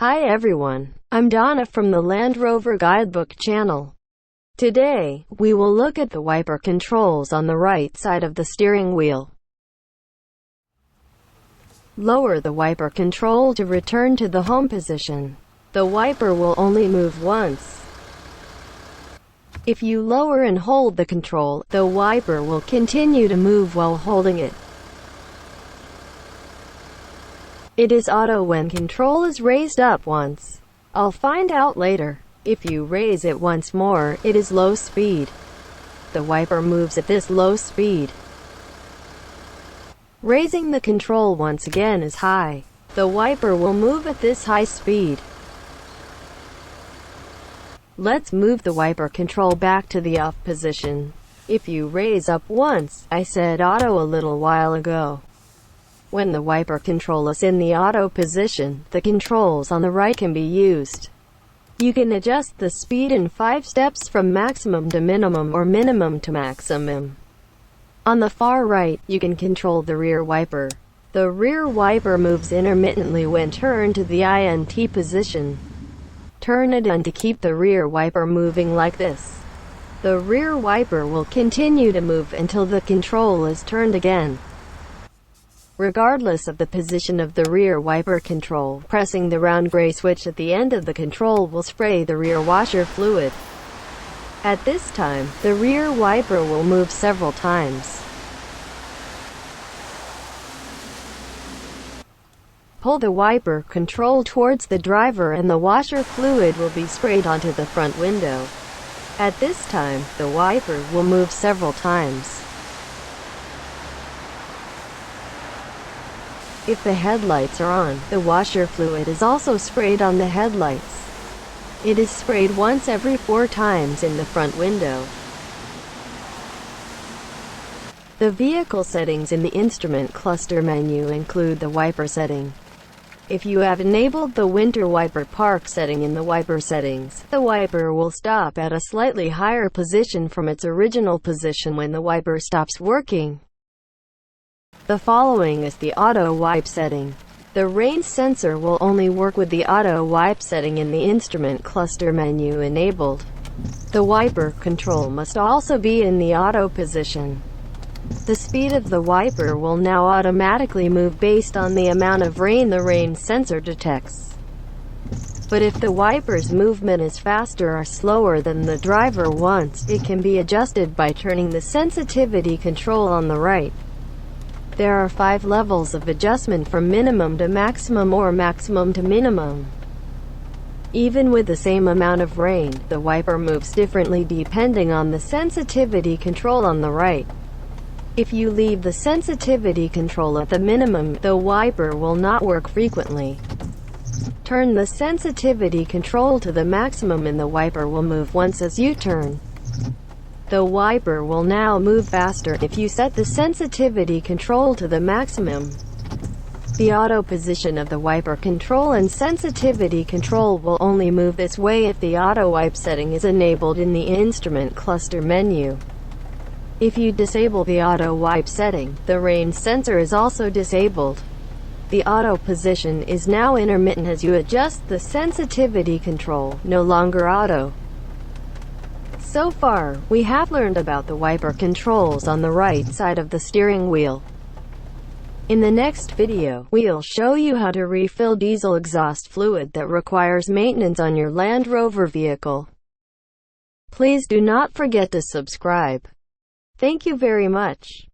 Hi everyone, I'm Donna from the Land Rover Guidebook channel. Today, we will look at the wiper controls on the right side of the steering wheel. Lower the wiper control to return to the home position. The wiper will only move once. If you lower and hold the control, the wiper will continue to move while holding it. It is auto when control is raised up once. I'll find out later. If you raise it once more, it is low speed. The wiper moves at this low speed. Raising the control once again is high. The wiper will move at this high speed. Let's move the wiper control back to the off position. If you raise up once, I said auto a little while ago. When the wiper control is in the auto position, the controls on the right can be used. You can adjust the speed in 5 steps from maximum to minimum or minimum to maximum. On the far right, you can control the rear wiper. The rear wiper moves intermittently when turned to the INT position. Turn it on to keep the rear wiper moving like this. The rear wiper will continue to move until the control is turned again. Regardless of the position of the rear wiper control, pressing the round gray switch at the end of the control will spray the rear washer fluid. At this time, the rear wiper will move several times. Pull the wiper control towards the driver and the washer fluid will be sprayed onto the front window. At this time, the wiper will move several times. If the headlights are on, the washer fluid is also sprayed on the headlights. It is sprayed once every 4 times in the front window. The vehicle settings in the instrument cluster menu include the wiper setting. If you have enabled the winter wiper park setting in the wiper settings, the wiper will stop at a slightly higher position from its original position when the wiper stops working. The following is the auto wipe setting. The rain sensor will only work with the auto wipe setting in the instrument cluster menu enabled. The wiper control must also be in the auto position. The speed of the wiper will now automatically move based on the amount of rain the rain sensor detects. But if the wiper's movement is faster or slower than the driver wants, it can be adjusted by turning the sensitivity control on the right. There are 5 levels of adjustment from minimum to maximum or maximum to minimum. Even with the same amount of rain, the wiper moves differently depending on the sensitivity control on the right. If you leave the sensitivity control at the minimum, the wiper will not work frequently. Turn the sensitivity control to the maximum and the wiper will move once as you turn. The wiper will now move faster if you set the sensitivity control to the maximum. The auto position of the wiper control and sensitivity control will only move this way if the auto wipe setting is enabled in the instrument cluster menu. If you disable the auto wipe setting, the rain sensor is also disabled. The auto position is now intermittent as you adjust the sensitivity control, no longer auto. So far, we have learned about the wiper controls on the right side of the steering wheel. In the next video, we'll show you how to refill diesel exhaust fluid that requires maintenance on your Land Rover vehicle. Please do not forget to subscribe. Thank you very much.